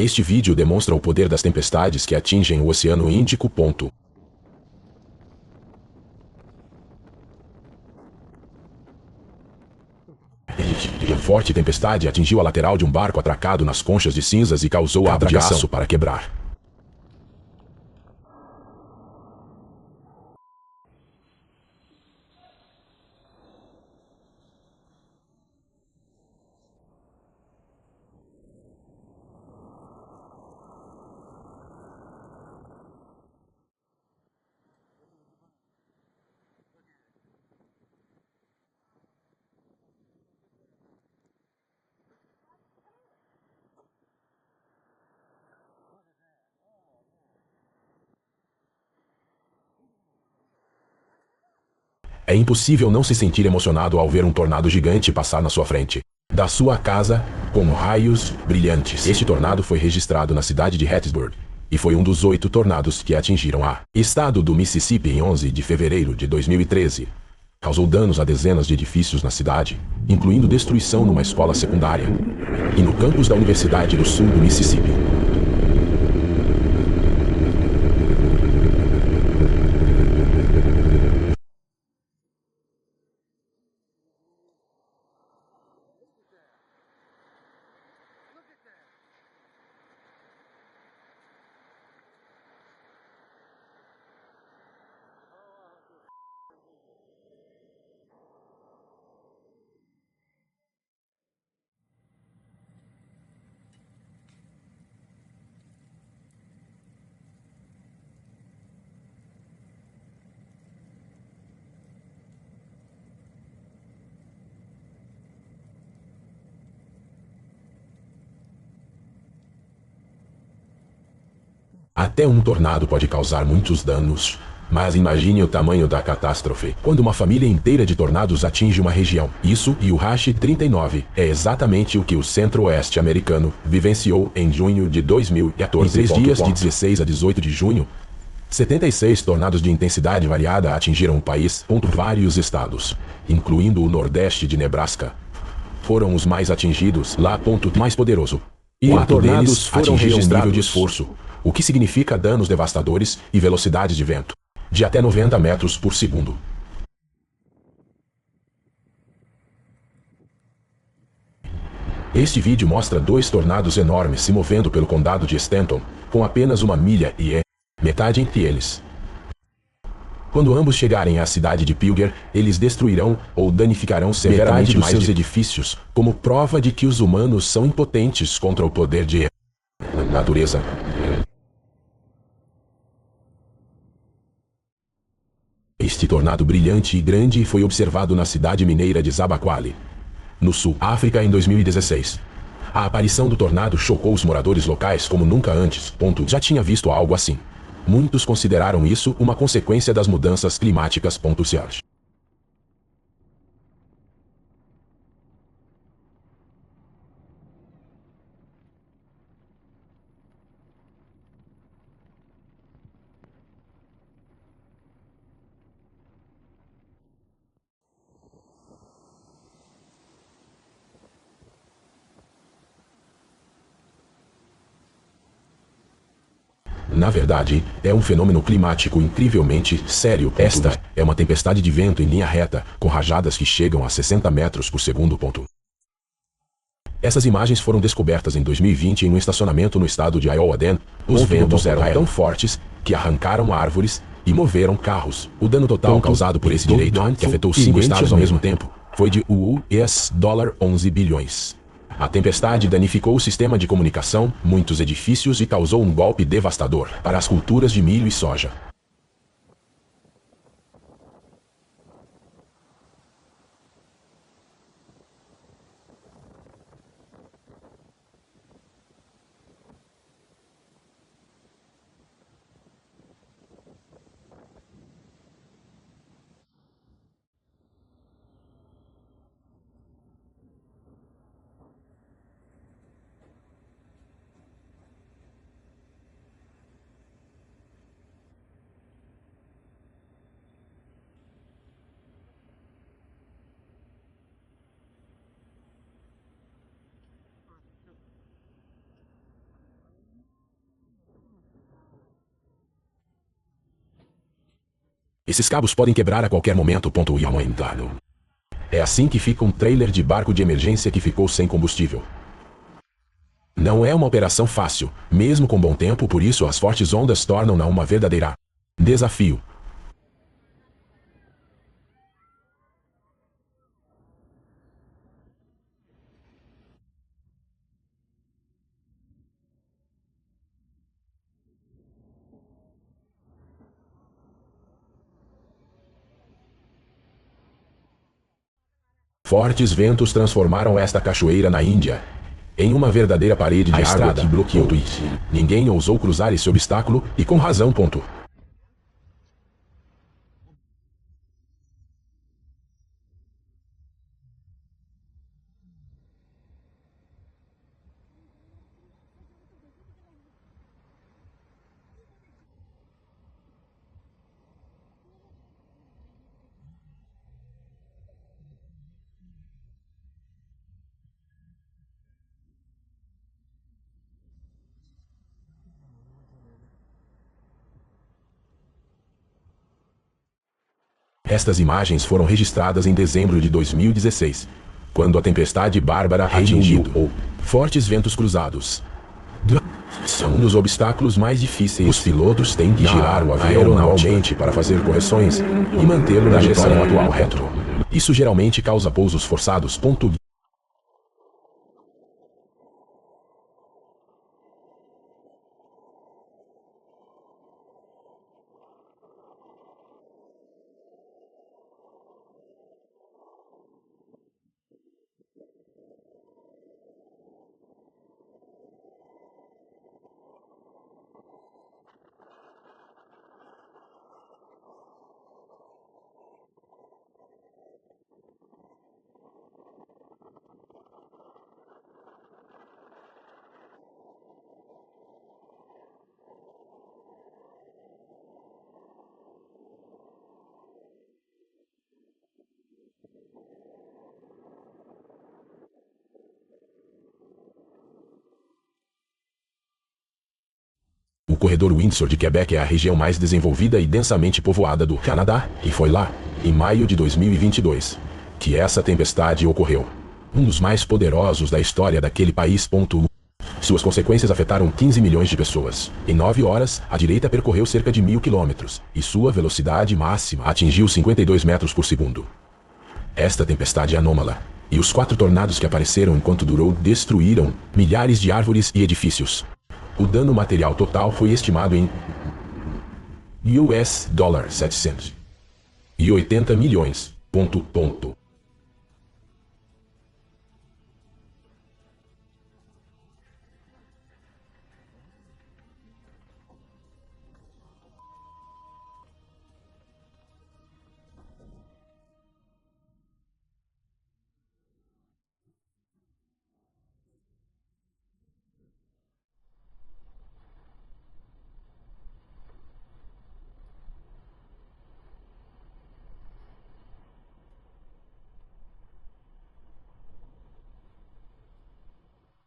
Este vídeo demonstra o poder das tempestades que atingem o Oceano Índico. Uma forte tempestade atingiu a lateral de um barco atracado nas conchas de cinzas e causou a de aço para quebrar. É impossível não se sentir emocionado ao ver um tornado gigante passar na sua frente da sua casa com raios brilhantes. Este tornado foi registrado na cidade de Hattiesburg e foi um dos 8 tornados que atingiram o estado do Mississippi em 11 de fevereiro de 2013. Causou danos a dezenas de edifícios na cidade, incluindo destruição numa escola secundária e no campus da Universidade do Sul do Mississippi. Até um tornado pode causar muitos danos, mas imagine o tamanho da catástrofe quando uma família inteira de tornados atinge uma região. Isso e o Hash 39 é exatamente o que o centro-oeste americano vivenciou em junho de 2014. Em 3 dias, de 16 a 18 de junho, 76 tornados de intensidade variada atingiram o país. Vários estados, incluindo o nordeste de Nebraska, foram os mais atingidos. Lá, mais poderoso. E 4 deles atingiram nível de esforço, o que significa danos devastadores e velocidades de vento de até 90 metros por segundo. Este vídeo mostra 2 tornados enormes se movendo pelo condado de Stanton, com apenas 1 milha e metade entre eles. Quando ambos chegarem à cidade de Pilger, eles destruirão ou danificarão severamente mais seus edifícios, como prova de que os humanos são impotentes contra o poder de natureza. Este tornado brilhante e grande foi observado na cidade mineira de Zabaquali, no sul África, em 2016. A aparição do tornado chocou os moradores locais como nunca antes. Já tinha visto algo assim. Muitos consideraram isso uma consequência das mudanças climáticas. Na verdade, é um fenômeno climático incrivelmente sério. Esta é uma tempestade de vento em linha reta, com rajadas que chegam a 60 metros por segundo. Essas imagens foram descobertas em 2020 em um estacionamento no estado de Iowa. Os ventos eram tão fortes que arrancaram árvores e moveram carros. O dano total causado por esse direito, que afetou 5 estados ao mesmo tempo, foi de US$11 bilhões. A tempestade danificou o sistema de comunicação, muitos edifícios e causou um golpe devastador para as culturas de milho e soja. Esses cabos podem quebrar a qualquer momento. E aumentado. É assim que fica um trailer de barco de emergência que ficou sem combustível. Não é uma operação fácil, mesmo com bom tempo, por isso as fortes ondas tornam-na uma verdadeira desafio. Fortes ventos transformaram esta cachoeira na Índia em uma verdadeira parede de água que bloqueou. Ninguém ousou cruzar esse obstáculo, e com razão. Estas imagens foram registradas em dezembro de 2016, quando a tempestade Bárbara atingiu fortes ventos cruzados. São um dos obstáculos mais difíceis. Os pilotos têm que girar o avião manualmente para fazer correções e mantê-lo na direção atual reto. Isso geralmente causa pousos forçados. O corredor Windsor de Quebec é a região mais desenvolvida e densamente povoada do Canadá, e foi lá, em maio de 2022, que essa tempestade ocorreu. Um dos mais poderosos da história daquele país. Suas consequências afetaram 15 milhões de pessoas. Em 9 horas, a direita percorreu cerca de 1.000 quilômetros, e sua velocidade máxima atingiu 52 metros por segundo. Esta tempestade anômala, e os 4 tornados que apareceram enquanto durou, destruíram milhares de árvores e edifícios. O dano material total foi estimado em US$ 780 milhões.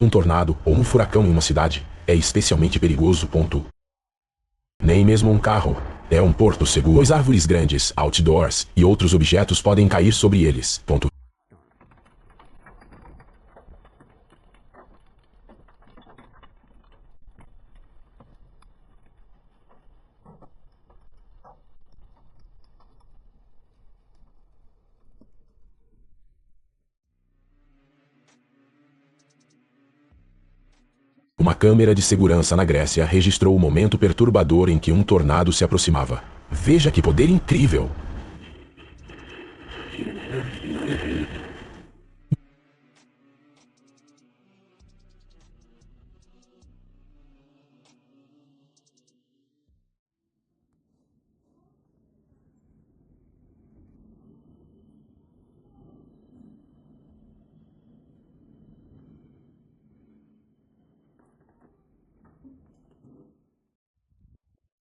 Um tornado ou um furacão em uma cidade é especialmente perigoso. Nem mesmo um carro é um porto seguro, pois árvores grandes, outdoors e outros objetos podem cair sobre eles. Uma câmera de segurança na Grécia registrou o momento perturbador em que um tornado se aproximava. Veja que poder incrível!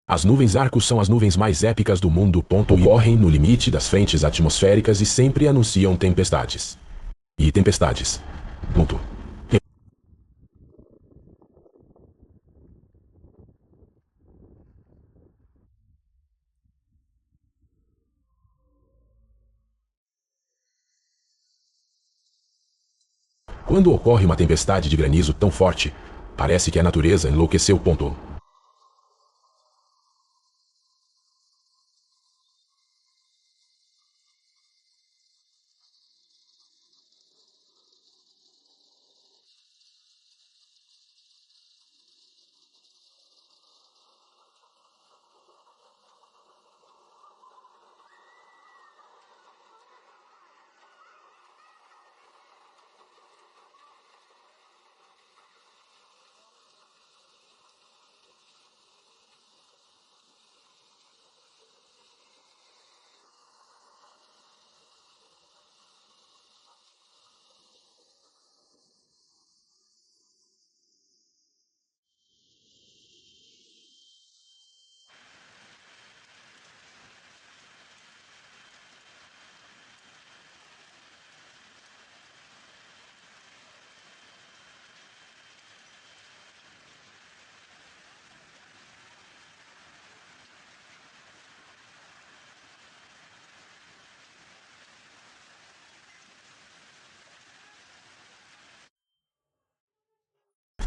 As nuvens arco são as nuvens mais épicas do mundo. Ocorrem no limite das frentes atmosféricas e sempre anunciam tempestades. E tempestades. Quando ocorre uma tempestade de granizo tão forte, parece que a natureza enlouqueceu.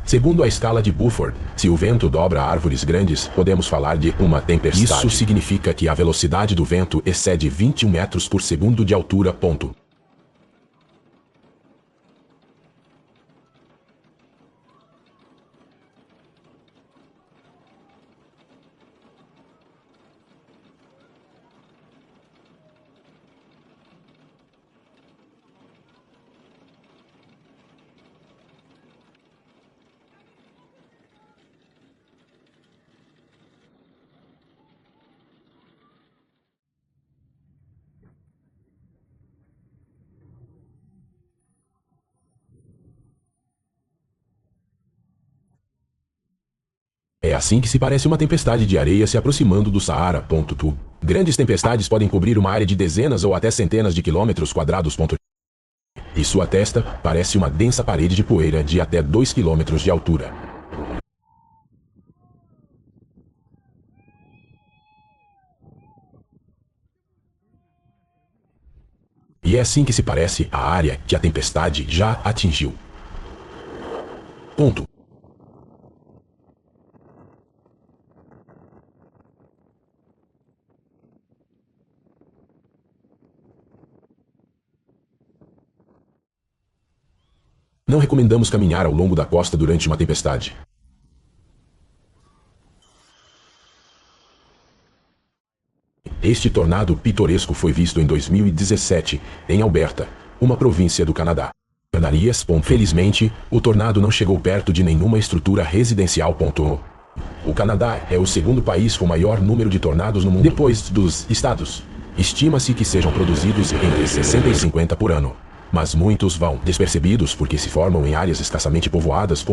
Segundo a escala de Buford, se o vento dobra árvores grandes, podemos falar de uma tempestade. Isso significa que a velocidade do vento excede 21 metros por segundo de altura. É assim que se parece uma tempestade de areia se aproximando do Saara. Grandes tempestades podem cobrir uma área de dezenas ou até centenas de quilômetros quadrados. E sua testa parece uma densa parede de poeira de até 2 quilômetros de altura. E é assim que se parece a área que a tempestade já atingiu. Não recomendamos caminhar ao longo da costa durante uma tempestade. Este tornado pitoresco foi visto em 2017, em Alberta, uma província do Canadá. Felizmente, o tornado não chegou perto de nenhuma estrutura residencial. O Canadá é o segundo país com maior número de tornados no mundo, depois dos Estados. Estima-se que sejam produzidos entre 60 e 50 por ano. Mas muitos vão despercebidos porque se formam em áreas escassamente povoadas.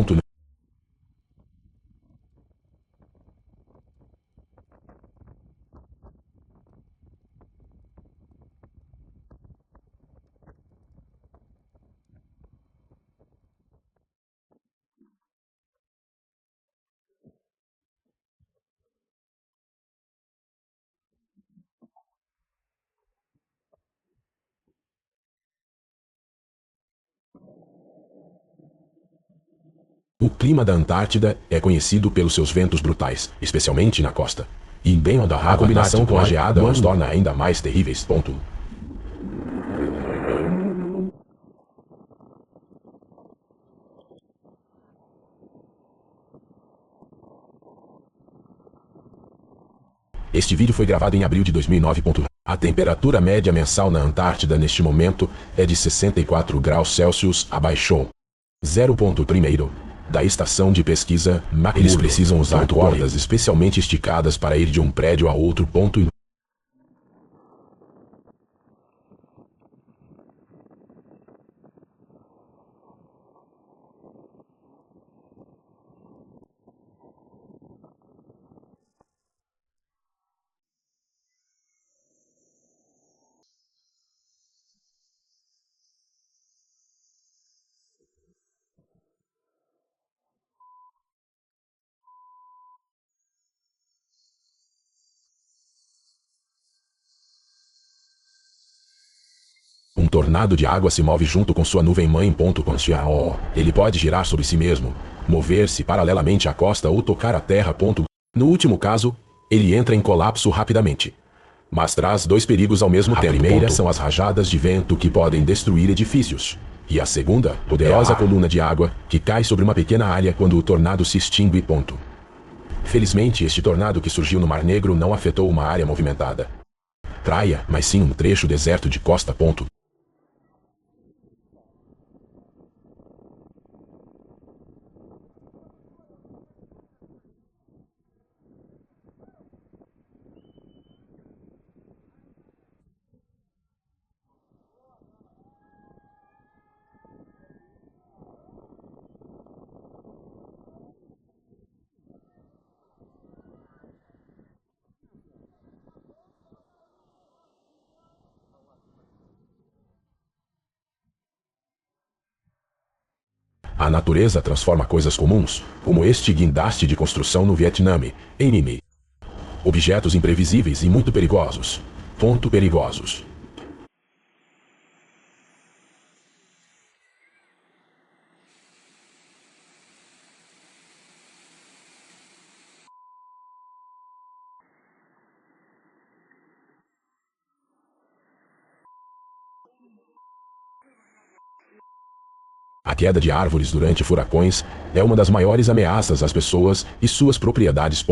O clima da Antártida é conhecido pelos seus ventos brutais, especialmente na costa. E bem a combinação com a geada os torna ainda mais terríveis. Este vídeo foi gravado em abril de 2009. A temperatura média mensal na Antártida neste momento é de 64 graus Celsius, abaixou 0,1 da estação de pesquisa McMurdo. Eles precisam usar cordas especialmente esticadas para ir de um prédio a outro. Um tornado de água se move junto com sua nuvem-mãe. Ele pode girar sobre si mesmo, mover-se paralelamente à costa ou tocar a terra. No último caso, ele entra em colapso rapidamente. Mas traz dois perigos ao mesmo tempo. A primeira são as rajadas de vento que podem destruir edifícios. E a segunda, poderosa coluna de água que cai sobre uma pequena área quando o tornado se extingue. Felizmente, este tornado que surgiu no Mar Negro não afetou uma área movimentada. Praia, mas sim um trecho deserto de costa. A natureza transforma coisas comuns, como este guindaste de construção no Vietnã, em objetos imprevisíveis e muito perigosos. Perigosos. A queda de árvores durante furacões é uma das maiores ameaças às pessoas e suas propriedades.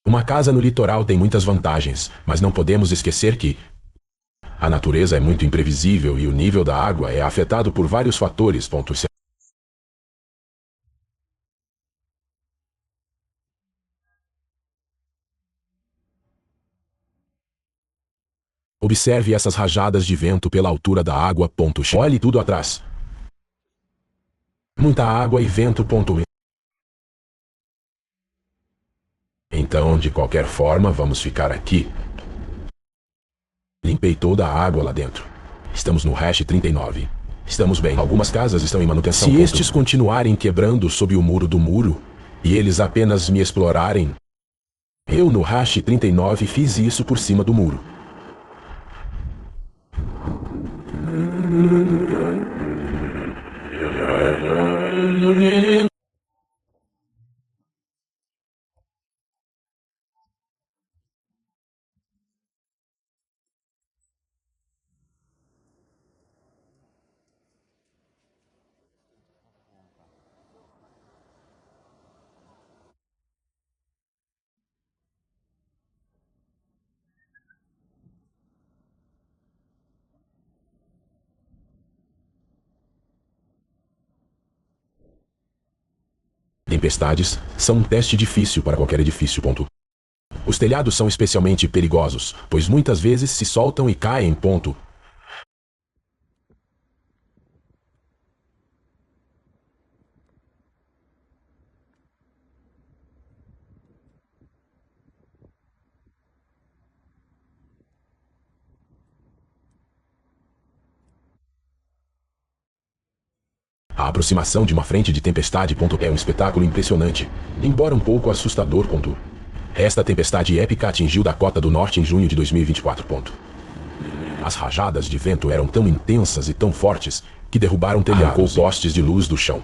Uma casa no litoral tem muitas vantagens, mas não podemos esquecer que a natureza é muito imprevisível e o nível da água é afetado por vários fatores. Observe essas rajadas de vento pela altura da água. Olhe tudo atrás. Muita água e vento. Então, de qualquer forma, vamos ficar aqui. Limpei toda a água lá dentro. Estamos no hash 39. Estamos bem. Algumas casas estão em manutenção. Se estes continuarem quebrando sob o muro do muro, e eles apenas me explorarem, eu no hash 39 fiz isso por cima do muro. Tempestades são um teste difícil para qualquer edifício. Os telhados são especialmente perigosos, pois muitas vezes se soltam e caem. A aproximação de uma frente de tempestade. É um espetáculo impressionante, embora um pouco assustador. Esta tempestade épica atingiu Dakota do Norte em junho de 2024. As rajadas de vento eram tão intensas e tão fortes que derrubaram telhados e postes de luz do chão.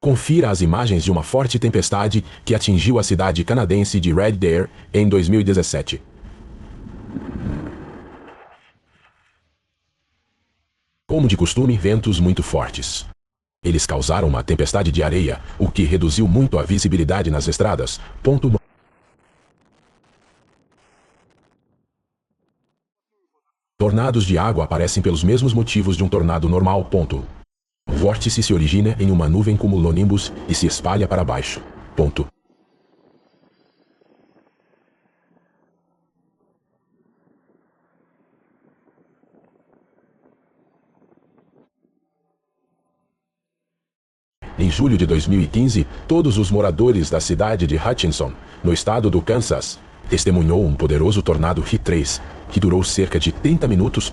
Confira as imagens de uma forte tempestade que atingiu a cidade canadense de Red Deer em 2017. Como de costume, ventos muito fortes. Eles causaram uma tempestade de areia, o que reduziu muito a visibilidade nas estradas. Tornados de água aparecem pelos mesmos motivos de um tornado normal. O vórtice se origina em uma nuvem cumulonimbus e se espalha para baixo. Em julho de 2015, todos os moradores da cidade de Hutchinson, no estado do Kansas, testemunhou um poderoso tornado F3, que durou cerca de 30 minutos.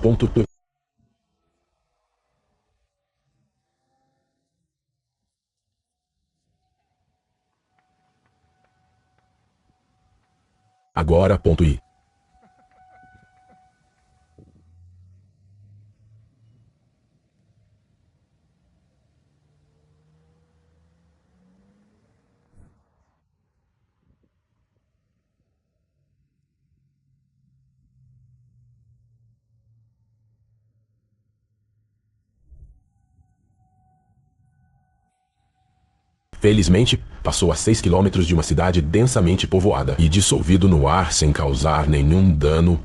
Agora. Felizmente, passou a 6 quilômetros de uma cidade densamente povoada e dissolvido no ar sem causar nenhum dano.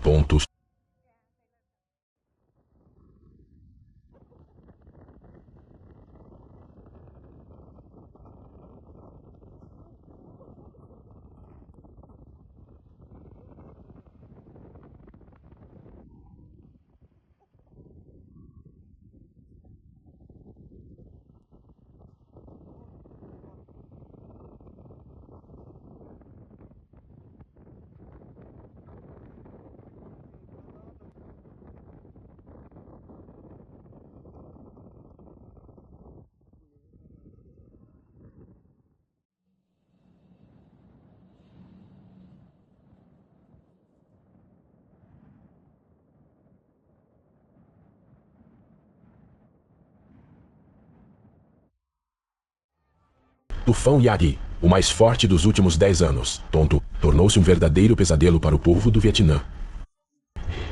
Tufão Yagi, o mais forte dos últimos 10 anos, tornou-se um verdadeiro pesadelo para o povo do Vietnã.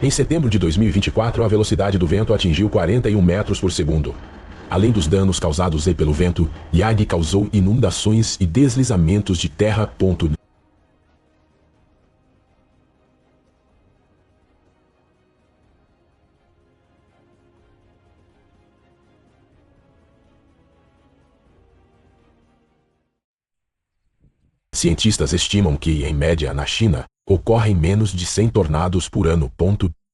Em setembro de 2024, a velocidade do vento atingiu 41 metros por segundo. Além dos danos causados pelo vento, Yagi causou inundações e deslizamentos de terra. Cientistas estimam que, em média, na China, ocorrem menos de 100 tornados por ano.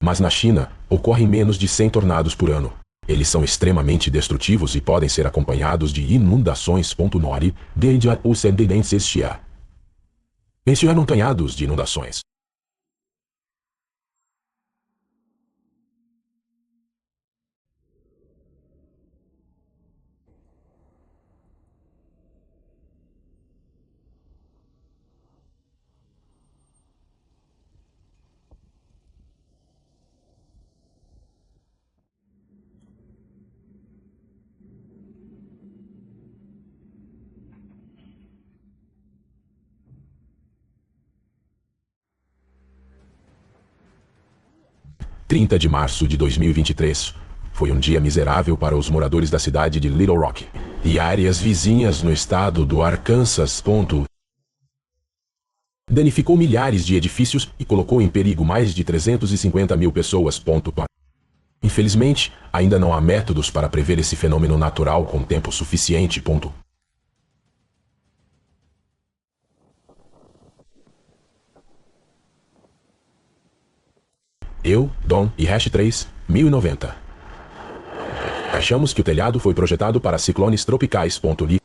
Mas na China, ocorrem menos de 100 tornados por ano. Eles são extremamente destrutivos e podem ser acompanhados de inundações. Nori, desde a Ucendência. Mencionam canhados de inundações. (30 de março de 2023) foi um dia miserável para os moradores da cidade de Little Rock e áreas vizinhas no estado do Arkansas. Danificou milhares de edifícios e colocou em perigo mais de 350 mil pessoas. Infelizmente, ainda não há métodos para prever esse fenômeno natural com tempo suficiente. Eu, Dom e Hash 3, 1090. Achamos que o telhado foi projetado para ciclones tropicais. Li.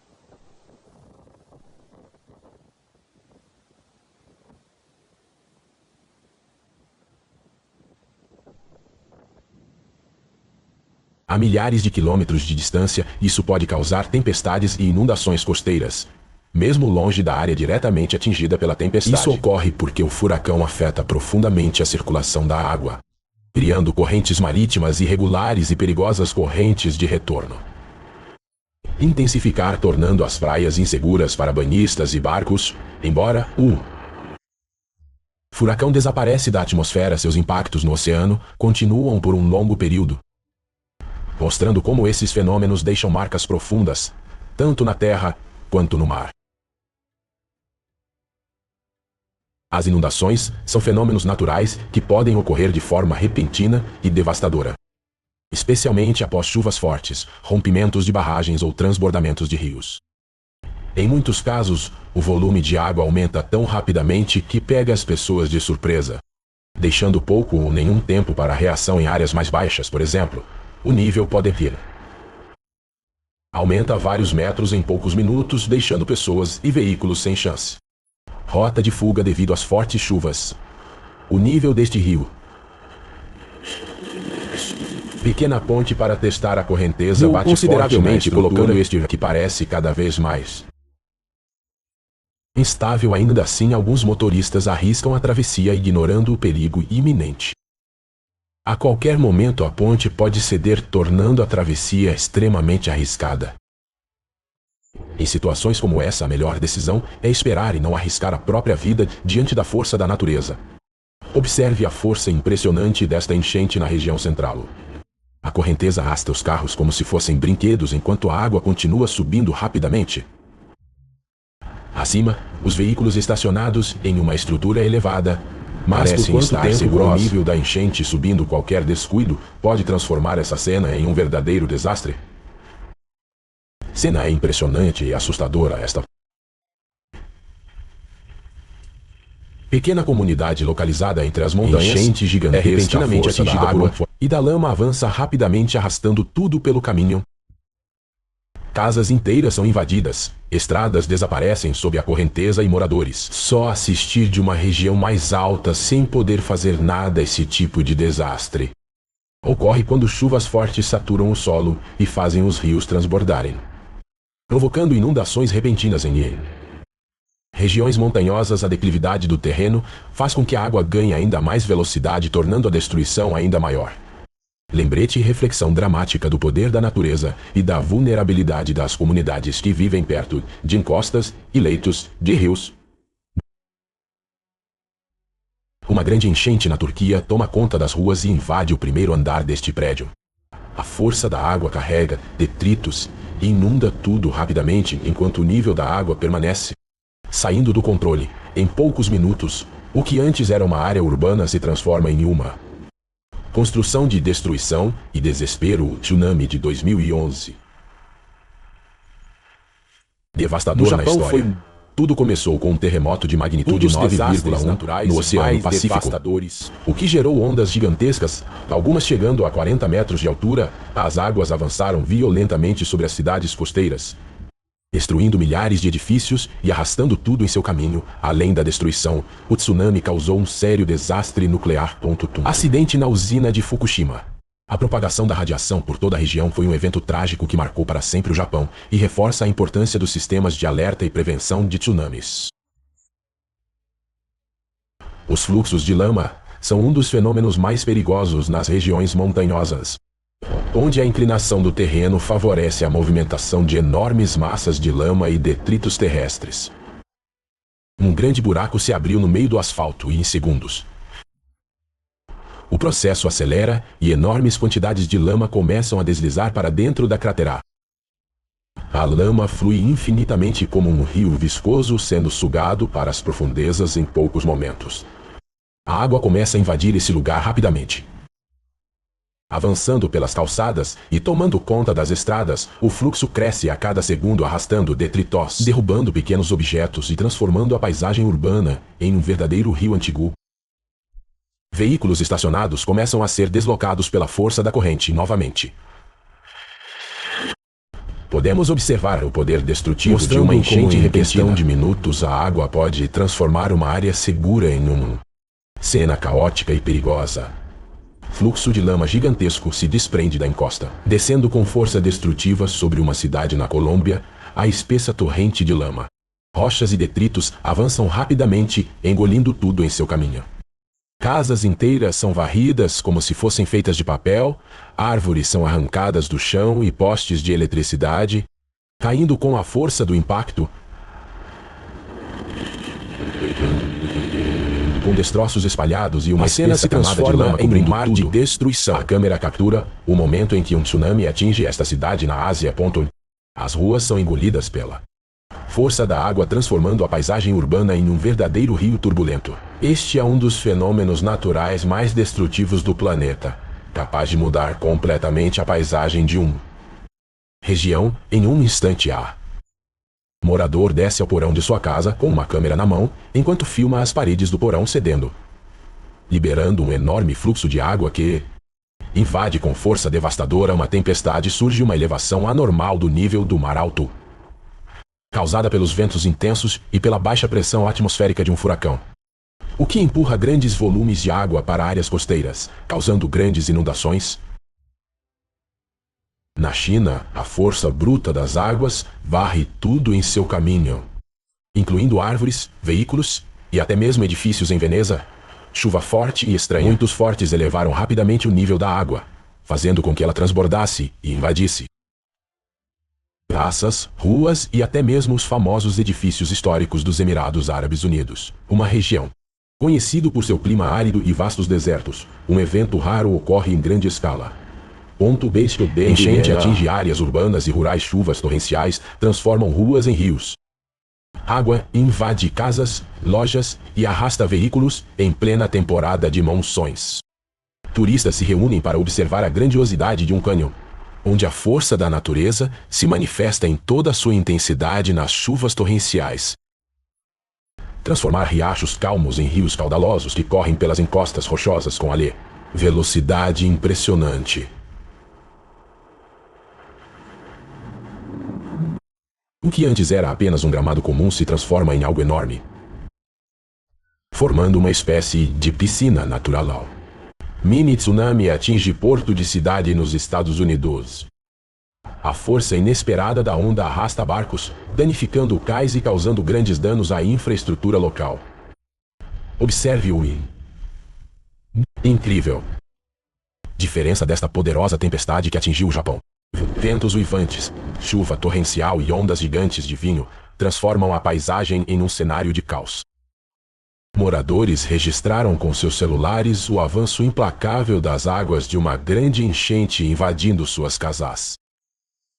A milhares de quilômetros de distância, isso pode causar tempestades e inundações costeiras, mesmo longe da área diretamente atingida pela tempestade. Isso ocorre porque o furacão afeta profundamente a circulação da água, criando correntes marítimas irregulares e perigosas correntes de retorno. Intensificar tornando as praias inseguras para banhistas e barcos, embora o furacão desaparece da atmosfera, seus impactos no oceano continuam por um longo período, mostrando como esses fenômenos deixam marcas profundas, tanto na terra quanto no mar. As inundações são fenômenos naturais que podem ocorrer de forma repentina e devastadora, especialmente após chuvas fortes, rompimentos de barragens ou transbordamentos de rios. Em muitos casos, o volume de água aumenta tão rapidamente que pega as pessoas de surpresa, deixando pouco ou nenhum tempo para a reação em áreas mais baixas. Por exemplo, o nível pode vir aumenta vários metros em poucos minutos, deixando pessoas e veículos sem chance. Rota de fuga devido às fortes chuvas. O nível deste rio. Pequena ponte para testar a correnteza bate consideravelmente, colocando este que parece cada vez mais instável. Ainda assim, alguns motoristas arriscam a travessia ignorando o perigo iminente. A qualquer momento a ponte pode ceder, tornando a travessia extremamente arriscada. Em situações como essa, a melhor decisão é esperar e não arriscar a própria vida diante da força da natureza. Observe a força impressionante desta enchente na região central. A correnteza arrasta os carros como se fossem brinquedos enquanto a água continua subindo rapidamente. Acima, os veículos estacionados em uma estrutura elevada parecem estar seguros. O nível da enchente subindo, qualquer descuido pode transformar essa cena em um verdadeiro desastre. Cena é impressionante e assustadora. Esta pequena comunidade localizada entre as montanhas, enchente gigantesca, é repentinamente atingida por água e da lama avança rapidamente, arrastando tudo pelo caminho. Casas inteiras são invadidas, estradas desaparecem sob a correnteza e moradores só assistir de uma região mais alta sem poder fazer nada. Esse tipo de desastre ocorre quando chuvas fortes saturam o solo e fazem os rios transbordarem, provocando inundações repentinas em regiões montanhosas. A declividade do terreno faz com que a água ganhe ainda mais velocidade, tornando a destruição ainda maior. Lembrete e reflexão dramática do poder da natureza e da vulnerabilidade das comunidades que vivem perto de encostas e leitos de rios. Uma grande enchente na Turquia toma conta das ruas e invade o primeiro andar deste prédio. A força da água carrega detritos e inunda tudo rapidamente, enquanto o nível da água permanece saindo do controle. Em poucos minutos, o que antes era uma área urbana se transforma em uma construção de destruição e desespero. O tsunami de 2011. Devastador na história. Tudo começou com um terremoto de magnitude 9,1 no Oceano Pacífico, o que gerou ondas gigantescas, algumas chegando a 40 metros de altura. As águas avançaram violentamente sobre as cidades costeiras, destruindo milhares de edifícios e arrastando tudo em seu caminho. Além da destruição, o tsunami causou um sério desastre nuclear. Acidente na usina de Fukushima. A propagação da radiação por toda a região foi um evento trágico que marcou para sempre o Japão e reforça a importância dos sistemas de alerta e prevenção de tsunamis. Os fluxos de lama são um dos fenômenos mais perigosos nas regiões montanhosas, onde a inclinação do terreno favorece a movimentação de enormes massas de lama e detritos terrestres. Um grande buraco se abriu no meio do asfalto e, em segundos, o processo acelera e enormes quantidades de lama começam a deslizar para dentro da cratera. A lama flui infinitamente como um rio viscoso, sendo sugado para as profundezas em poucos momentos. A água começa a invadir esse lugar rapidamente. Avançando pelas calçadas e tomando conta das estradas, o fluxo cresce a cada segundo, arrastando detritos, derrubando pequenos objetos e transformando a paisagem urbana em um verdadeiro rio antigo. Veículos estacionados começam a ser deslocados pela força da corrente novamente. Podemos observar o poder destrutivo de uma enchente repentina. Em questão de minutos, a água pode transformar uma área segura em uma cena caótica e perigosa. Fluxo de lama gigantesco se desprende da encosta, descendo com força destrutiva sobre uma cidade na Colômbia, a espessa torrente de lama. Rochas e detritos avançam rapidamente, engolindo tudo em seu caminho. Casas inteiras são varridas como se fossem feitas de papel, árvores são arrancadas do chão e postes de eletricidade, caindo com a força do impacto, com destroços espalhados e uma cena se transforma em um mar de destruição. A câmera captura o momento em que um tsunami atinge esta cidade na Ásia. As ruas são engolidas pela força da água, transformando a paisagem urbana em um verdadeiro rio turbulento. Este é um dos fenômenos naturais mais destrutivos do planeta, capaz de mudar completamente a paisagem de uma região em um instante. Morador desce ao porão de sua casa com uma câmera na mão, enquanto filma as paredes do porão cedendo, liberando um enorme fluxo de água que invade com força devastadora uma tempestade. Surge uma elevação anormal do nível do mar alto, causada pelos ventos intensos e pela baixa pressão atmosférica de um furacão, o que empurra grandes volumes de água para áreas costeiras, causando grandes inundações. Na China, a força bruta das águas varre tudo em seu caminho, incluindo árvores, veículos e até mesmo edifícios. Em Veneza, chuva forte e estranha. Muitos fortes elevaram rapidamente o nível da água, fazendo com que ela transbordasse e invadisse praças, ruas e até mesmo os famosos edifícios históricos dos Emirados Árabes Unidos, uma região conhecido por seu clima árido e vastos desertos. Um evento raro ocorre em grande escala. Enchente atinge áreas urbanas e rurais. Chuvas torrenciais transformam ruas em rios. Água invade casas, lojas e arrasta veículos em plena temporada de monções. Turistas se reúnem para observar a grandiosidade de um cânion, onde a força da natureza se manifesta em toda a sua intensidade nas chuvas torrenciais. Transformar riachos calmos em rios caudalosos que correm pelas encostas rochosas com velocidade impressionante. O que antes era apenas um gramado comum se transforma em algo enorme, formando uma espécie de piscina natural. Mini tsunami atinge porto de cidade nos Estados Unidos. A força inesperada da onda arrasta barcos, danificando cais e causando grandes danos à infraestrutura local. Observe o incrível diferença desta poderosa tempestade que atingiu o Japão. Ventos uivantes, chuva torrencial e ondas gigantes de vinho transformam a paisagem em um cenário de caos. Moradores registraram com seus celulares o avanço implacável das águas de uma grande enchente invadindo suas casas.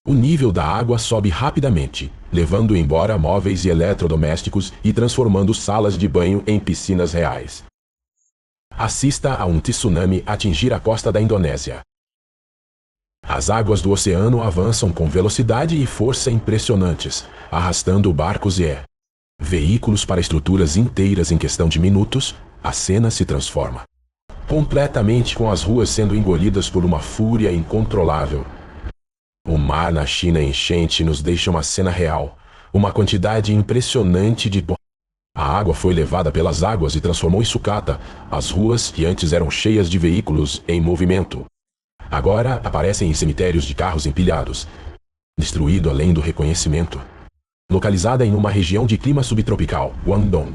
O nível da água sobe rapidamente, levando embora móveis e eletrodomésticos e transformando salas de banho em piscinas reais. Assista a um tsunami atingir a costa da Indonésia. As águas do oceano avançam com velocidade e força impressionantes, arrastando barcos e veículos para estruturas inteiras. Em questão de minutos, a cena se transforma completamente, com as ruas sendo engolidas por uma fúria incontrolável. O mar na China enchente nos deixa uma cena real, uma quantidade impressionante de a água foi levada pelas águas e transformou em sucata as ruas que antes eram cheias de veículos em movimento. Agora aparecem em cemitérios de carros empilhados, destruído além do reconhecimento. Localizada em uma região de clima subtropical, Guangdong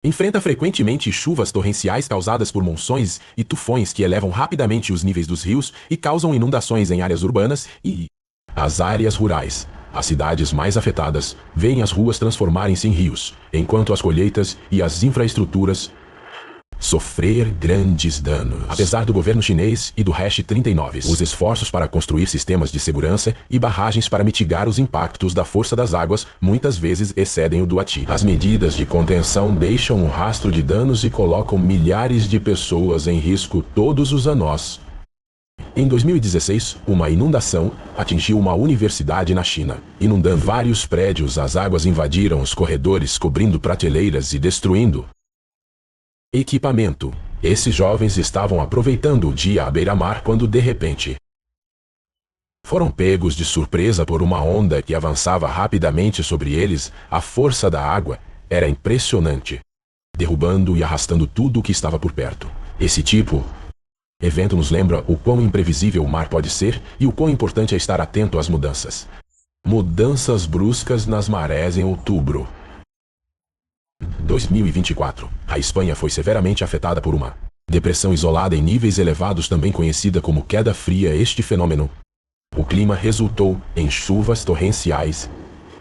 enfrenta frequentemente chuvas torrenciais causadas por monções e tufões que elevam rapidamente os níveis dos rios e causam inundações em áreas urbanas e as áreas rurais. As cidades mais afetadas veem as ruas transformarem-se em rios, enquanto as colheitas e as infraestruturas sofrer grandes danos. Apesar do governo chinês e do Hash 39, os esforços para construir sistemas de segurança e barragens para mitigar os impactos da força das águas muitas vezes excedem o do ATI. As medidas de contenção deixam um rastro de danos e colocam milhares de pessoas em risco todos os anos. Em 2016, uma inundação atingiu uma universidade na China, inundando vários prédios. As águas invadiram os corredores, cobrindo prateleiras e destruindo equipamento. Esses jovens estavam aproveitando o dia à beira-mar quando, de repente, foram pegos de surpresa por uma onda que avançava rapidamente sobre eles. A força da água era impressionante, derrubando e arrastando tudo o que estava por perto. Esse tipo de evento nos lembra o quão imprevisível o mar pode ser e o quão importante é estar atento às mudanças. Mudanças bruscas nas marés em outubro 2024. A Espanha foi severamente afetada por uma depressão isolada em níveis elevados, também conhecida como queda fria. Este fenômeno, o clima, resultou em chuvas torrenciais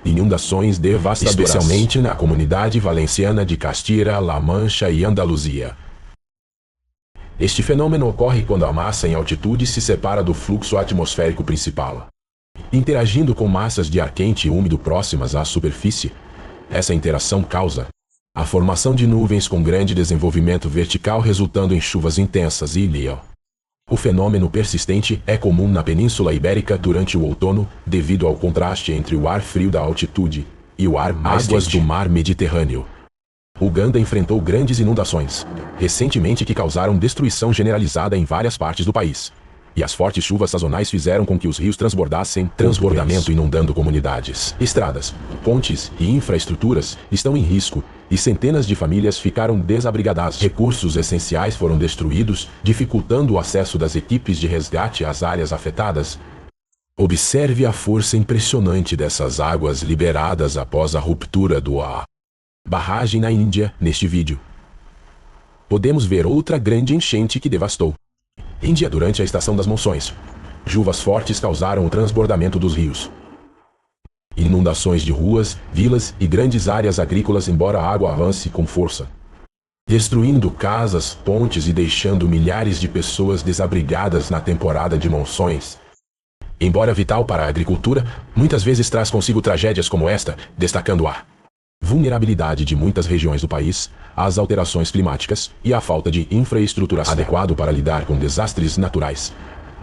e inundações devastadoras, especialmente na comunidade valenciana de Castilla-La Mancha e Andaluzia. Este fenômeno ocorre quando a massa em altitude se separa do fluxo atmosférico principal, interagindo com massas de ar quente e úmido próximas à superfície. Essa interação causa a formação de nuvens com grande desenvolvimento vertical, resultando em chuvas intensas e lío. O fenômeno persistente é comum na Península Ibérica durante o outono, devido ao contraste entre o ar frio da altitude e o ar mais quente do mar Mediterrâneo. Uganda enfrentou grandes inundações recentemente que causaram destruição generalizada em várias partes do país. E as fortes chuvas sazonais fizeram com que os rios transbordassem. Transbordamento inundando comunidades. Estradas, pontes e infraestruturas estão em risco, e centenas de famílias ficaram desabrigadas. Recursos essenciais foram destruídos, dificultando o acesso das equipes de resgate às áreas afetadas. Observe a força impressionante dessas águas liberadas após a ruptura do barragem na Índia. Neste vídeo, podemos ver outra grande enchente que devastou Índia durante a estação das monções. Chuvas fortes causaram o transbordamento dos rios, inundações de ruas, vilas e grandes áreas agrícolas, embora a água avance com força, destruindo casas, pontes e deixando milhares de pessoas desabrigadas na temporada de monções. Embora vital para a agricultura, muitas vezes traz consigo tragédias como esta, destacando a vulnerabilidade de muitas regiões do país, as alterações climáticas e a falta de infraestrutura adequada para lidar com desastres naturais.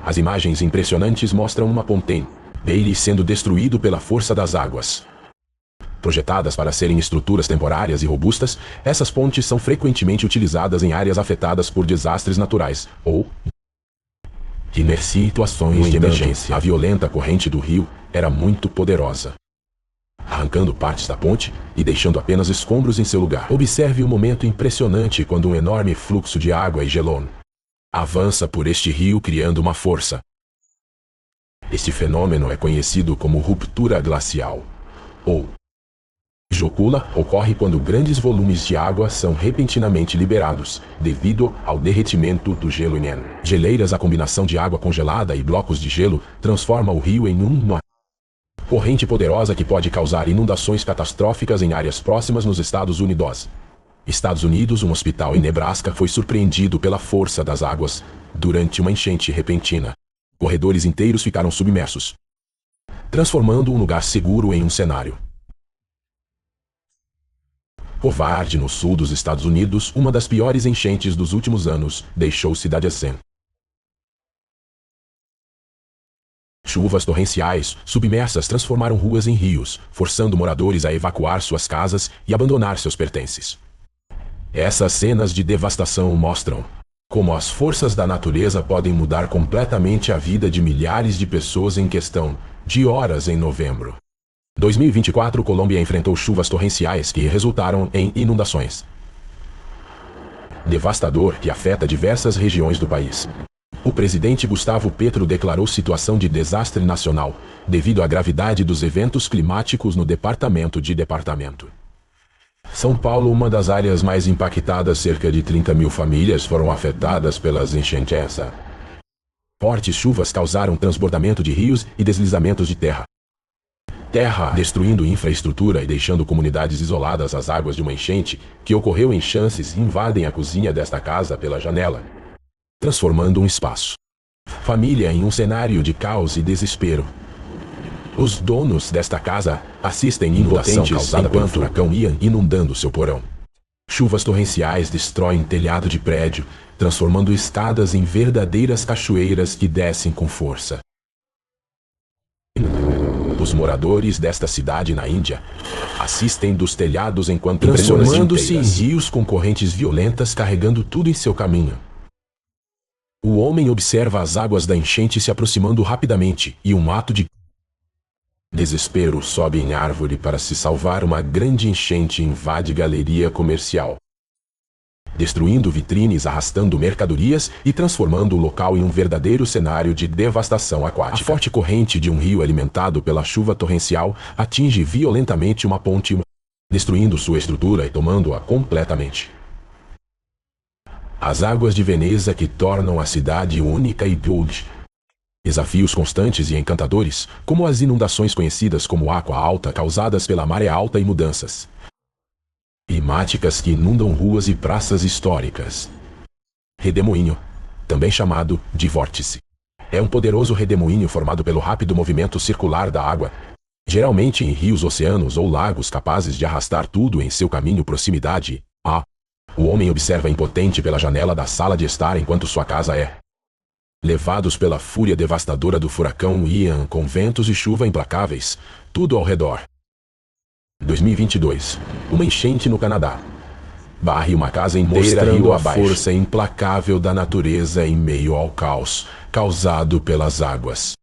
As imagens impressionantes mostram uma ponte Beire sendo destruído pela força das águas. Projetadas para serem estruturas temporárias e robustas, essas pontes são frequentemente utilizadas em áreas afetadas por desastres naturais ou em situações de emergência. A violenta corrente do rio era muito poderosa, arrancando partes da ponte e deixando apenas escombros em seu lugar. Observe o momento impressionante quando um enorme fluxo de água e gelo avança por este rio, criando uma força. Este fenômeno é conhecido como ruptura glacial, ou Jocula. Ocorre quando grandes volumes de água são repentinamente liberados, devido ao derretimento do gelo em geleiras. A combinação de água congelada e blocos de gelo transforma o rio em uma corrente poderosa que pode causar inundações catastróficas em áreas próximas nos Estados Unidos. Um hospital em Nebraska foi surpreendido pela força das águas durante uma enchente repentina. Corredores inteiros ficaram submersos, transformando um lugar seguro em um cenário covarde. No sul dos Estados Unidos, uma das piores enchentes dos últimos anos deixou cidades sem chuvas torrenciais submersas transformaram ruas em rios, forçando moradores a evacuar suas casas e abandonar seus pertences. Essas cenas de devastação mostram como as forças da natureza podem mudar completamente a vida de milhares de pessoas em questão de horas. Em novembro 2024, Colômbia enfrentou chuvas torrenciais que resultaram em inundações devastador que afeta diversas regiões do país. O presidente Gustavo Petro declarou situação de desastre nacional devido à gravidade dos eventos climáticos no departamento. São Paulo, uma das áreas mais impactadas, cerca de 30 mil famílias foram afetadas pelas enchentes. Fortes chuvas causaram transbordamento de rios e deslizamentos de terra, destruindo infraestrutura e deixando comunidades isoladas. As águas de uma enchente que ocorreu em chances invadem a cozinha desta casa pela janela, transformando um espaço família em um cenário de caos e desespero. Os donos desta casa assistem impotentes enquanto o furacão Ian inundando seu porão. Chuvas torrenciais destroem telhado de prédio, transformando estradas em verdadeiras cachoeiras que descem com força. Os moradores desta cidade na Índia assistem dos telhados enquanto transformando-se em rios com correntes violentas carregando tudo em seu caminho. O homem observa as águas da enchente se aproximando rapidamente e um ato de desespero sobe em árvore para se salvar. Uma grande enchente invade galeria comercial, destruindo vitrines, arrastando mercadorias e transformando o local em um verdadeiro cenário de devastação aquática. A forte corrente de um rio alimentado pela chuva torrencial atinge violentamente uma ponte, destruindo sua estrutura e tomando-a completamente. As águas de Veneza que tornam a cidade única e bold. Desafios constantes e encantadores, como as inundações conhecidas como água alta causadas pela maré alta e mudanças climáticas que inundam ruas e praças históricas. Redemoinho, também chamado de vórtice, é um poderoso redemoinho formado pelo rápido movimento circular da água, geralmente em rios, oceanos ou lagos capazes de arrastar tudo em seu caminho. Proximidade. O homem observa impotente pela janela da sala de estar enquanto sua casa é levados pela fúria devastadora do furacão Ian, com ventos e chuva implacáveis, tudo ao redor. 2022. Uma enchente no Canadá varre uma casa inteira, mostrando a força implacável da natureza em meio ao caos causado pelas águas.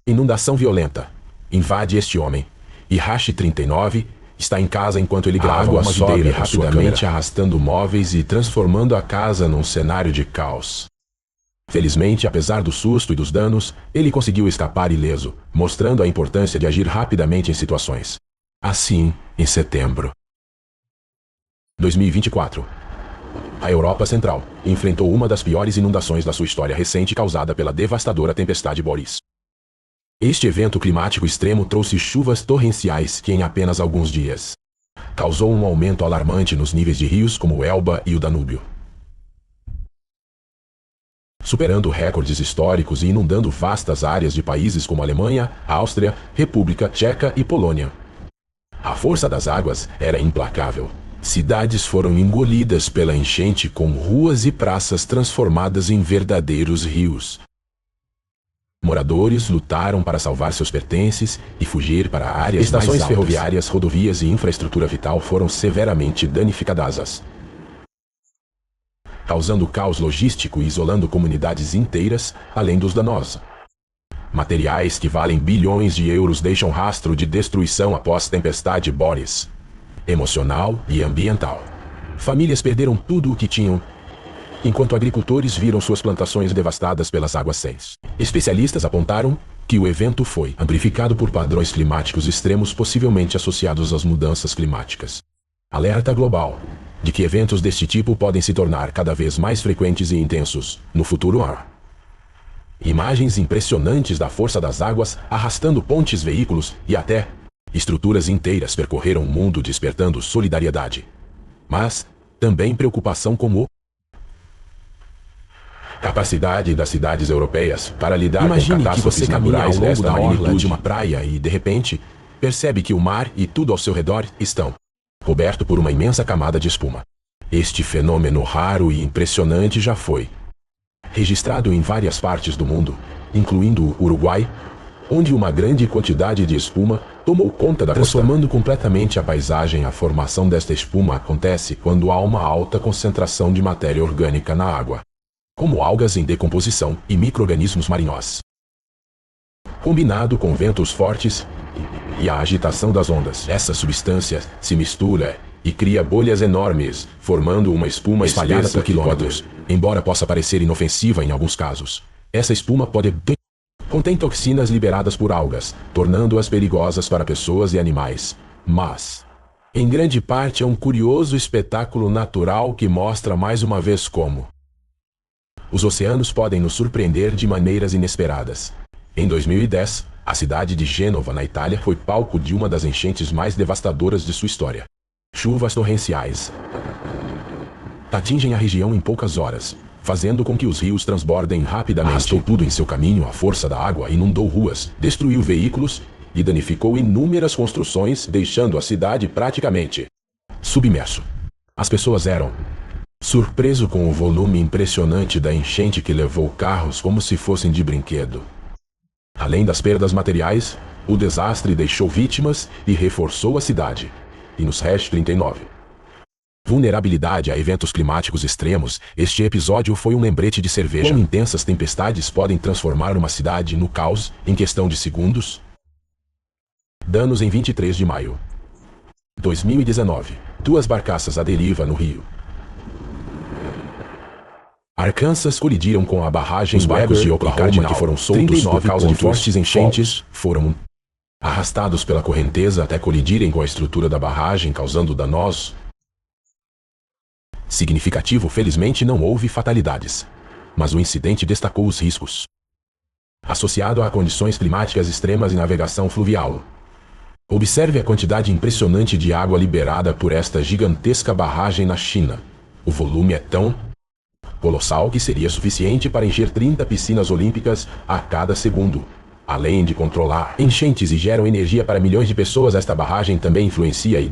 Inundação violenta invade este homem, e Hashi 39 está em casa enquanto ele grava uma videira rapidamente, arrastando móveis e transformando a casa num cenário de caos. Felizmente, apesar do susto e dos danos, ele conseguiu escapar ileso, mostrando a importância de agir rapidamente em situações assim. Em setembro 2024, a Europa Central enfrentou uma das piores inundações da sua história recente, causada pela devastadora tempestade Boris. Este evento climático extremo trouxe chuvas torrenciais que, em apenas alguns dias, causou um aumento alarmante nos níveis de rios como o Elba e o Danúbio, superando recordes históricos e inundando vastas áreas de países como Alemanha, Áustria, República Tcheca e Polônia. A força das águas era implacável. Cidades foram engolidas pela enchente, com ruas e praças transformadas em verdadeiros rios. Moradores lutaram para salvar seus pertences e fugir para áreas mais altas. Estações ferroviárias, rodovias e infraestrutura vital foram severamente danificadas, causando caos logístico e isolando comunidades inteiras, além dos danos. Materiais que valem bilhões de euros deixam rastro de destruição após tempestade Boris. Emocional e ambiental. Famílias perderam tudo o que tinham, enquanto agricultores viram suas plantações devastadas pelas águas seis. Especialistas apontaram que o evento foi amplificado por padrões climáticos extremos, possivelmente associados às mudanças climáticas. Alerta global de que eventos deste tipo podem se tornar cada vez mais frequentes e intensos no futuro. Imagens impressionantes da força das águas arrastando pontes, veículos e até estruturas inteiras percorreram o mundo, despertando solidariedade, mas também preocupação com a capacidade das cidades europeias para lidar com catástrofes naturais. Nesta magnitude de uma praia e, de repente, percebe que o mar e tudo ao seu redor estão coberto por uma imensa camada de espuma. Este fenômeno raro e impressionante já foi registrado em várias partes do mundo, incluindo o Uruguai, onde uma grande quantidade de espuma tomou conta da costa, transformando completamente a paisagem. A formação desta espuma acontece quando há uma alta concentração de matéria orgânica na água, como algas em decomposição e micro-organismos marinhos, combinado com ventos fortes e a agitação das ondas. Essa substância se mistura e cria bolhas enormes, formando uma espuma espalhada por quilômetros. Embora possa parecer inofensiva em alguns casos, essa espuma contém toxinas liberadas por algas, tornando-as perigosas para pessoas e animais. Mas, em grande parte, é um curioso espetáculo natural que mostra mais uma vez como os oceanos podem nos surpreender de maneiras inesperadas. Em 2010, a cidade de Gênova, na Itália, foi palco de uma das enchentes mais devastadoras de sua história. Chuvas torrenciais atingem a região em poucas horas, fazendo com que os rios transbordem rapidamente. Arrastou tudo em seu caminho. A força da água inundou ruas, destruiu veículos e danificou inúmeras construções, deixando a cidade praticamente submerso. As pessoas eram surpreso com o volume impressionante da enchente que levou carros como se fossem de brinquedo. Além das perdas materiais, o desastre deixou vítimas e reforçou a cidade. E nos Hash 39. Vulnerabilidade a eventos climáticos extremos, este episódio foi um lembrete de cerveja. Quão intensas tempestades podem transformar uma cidade no caos em questão de segundos? Danos em 23 de maio. 2019. 2 barcaças à deriva no rio Arkansas colidiram com a barragem. Os barcos de Oklahoma que foram soltos por causa de fortes enchentes foram arrastados pela correnteza até colidirem com a estrutura da barragem, causando danos significativo. Felizmente não houve fatalidades, mas o incidente destacou os riscos associados a condições climáticas extremas e navegação fluvial. Observe a quantidade impressionante de água liberada por esta gigantesca barragem na China. O volume é tão colossal que seria suficiente para encher 30 piscinas olímpicas a cada segundo. Além de controlar enchentes e geram energia para milhões de pessoas, esta barragem também influencia e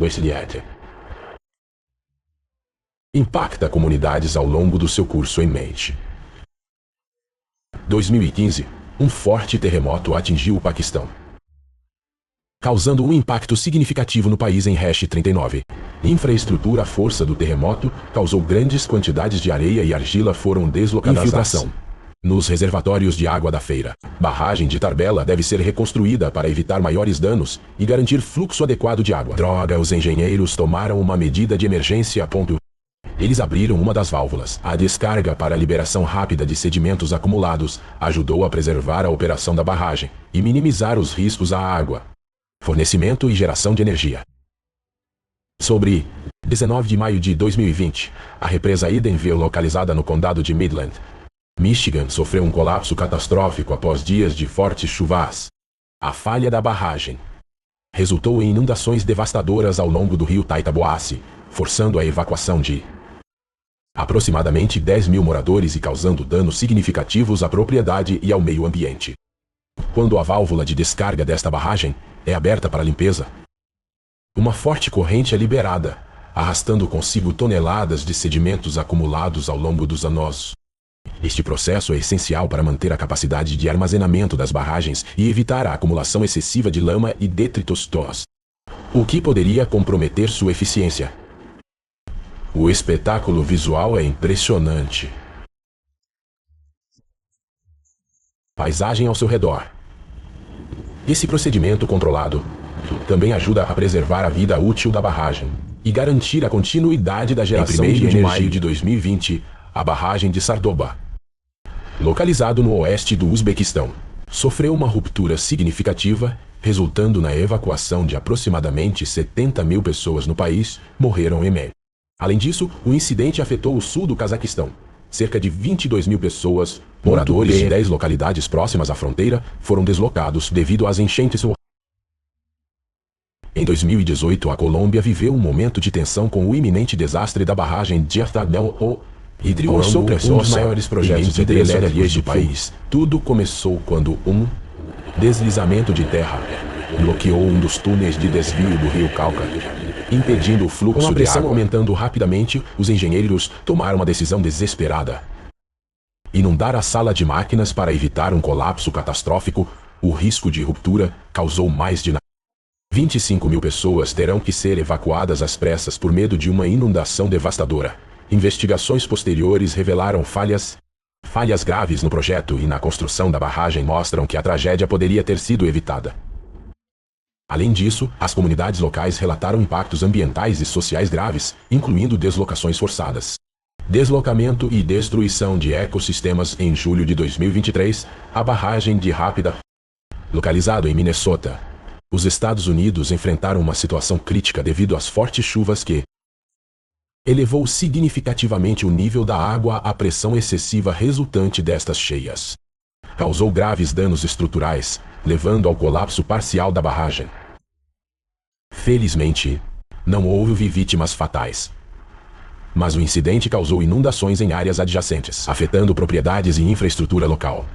impacta comunidades ao longo do seu curso em mente. 2015, um forte terremoto atingiu o Paquistão, causando um impacto significativo no país em Hash 39. Infraestrutura. A força do terremoto causou grandes quantidades de areia e argila foram deslocadas. Infiltração nos reservatórios de água da feira. Barragem de Tarbela deve ser reconstruída para evitar maiores danos e garantir fluxo adequado de água. Droga, os engenheiros tomaram uma medida de emergência. Eles abriram uma das válvulas. A descarga para a liberação rápida de sedimentos acumulados ajudou a preservar a operação da barragem e minimizar os riscos à água, fornecimento e geração de energia. Sobre 19 de maio de 2020, a represa Edenville, localizada no condado de Midland, Michigan, sofreu um colapso catastrófico após dias de fortes chuvas. A falha da barragem resultou em inundações devastadoras ao longo do rio Taitaboase, forçando a evacuação de aproximadamente 10 mil moradores e causando danos significativos à propriedade e ao meio ambiente. Quando a válvula de descarga desta barragem é aberta para limpeza, uma forte corrente é liberada, arrastando consigo toneladas de sedimentos acumulados ao longo dos anos. Este processo é essencial para manter a capacidade de armazenamento das barragens e evitar a acumulação excessiva de lama e detritos, o que poderia comprometer sua eficiência. O espetáculo visual é impressionante. Paisagem ao seu redor. Esse procedimento controlado também ajuda a preservar a vida útil da barragem e garantir a continuidade da geração de energia. Em 1º de maio de 2020, a barragem de Sardoba, localizado no oeste do Uzbequistão, sofreu uma ruptura significativa, resultando na evacuação de aproximadamente 70 mil pessoas no país, morreram em meio. Além disso, o incidente afetou o sul do Cazaquistão. Cerca de 22 mil pessoas, moradores de 10 localidades próximas à fronteira, foram deslocados devido às enchentes. Em 2018, a Colômbia viveu um momento de tensão com o iminente desastre da barragem de Artadel Hidroambo, um dos maiores projetos hidrelétricos do país. Tudo começou quando um deslizamento de terra bloqueou um dos túneis de desvio do rio Cauca, impedindo o fluxo de água. Com a pressão aumentando rapidamente, os engenheiros tomaram uma decisão desesperada: inundar a sala de máquinas para evitar um colapso catastrófico. O risco de ruptura causou mais de 25 mil pessoas terão que ser evacuadas às pressas por medo de uma inundação devastadora. Investigações posteriores revelaram falhas graves no projeto e na construção da barragem mostram que a tragédia poderia ter sido evitada. Além disso, as comunidades locais relataram impactos ambientais e sociais graves, incluindo deslocações forçadas, deslocamento e destruição de ecossistemas. Em julho de 2023, a barragem de Rápida, localizado em Minnesota, os Estados Unidos enfrentaram uma situação crítica devido às fortes chuvas que elevou significativamente o nível da água. A pressão excessiva resultante destas cheias causou graves danos estruturais, levando ao colapso parcial da barragem. Felizmente, não houve vítimas fatais, mas o incidente causou inundações em áreas adjacentes, afetando propriedades e infraestrutura local.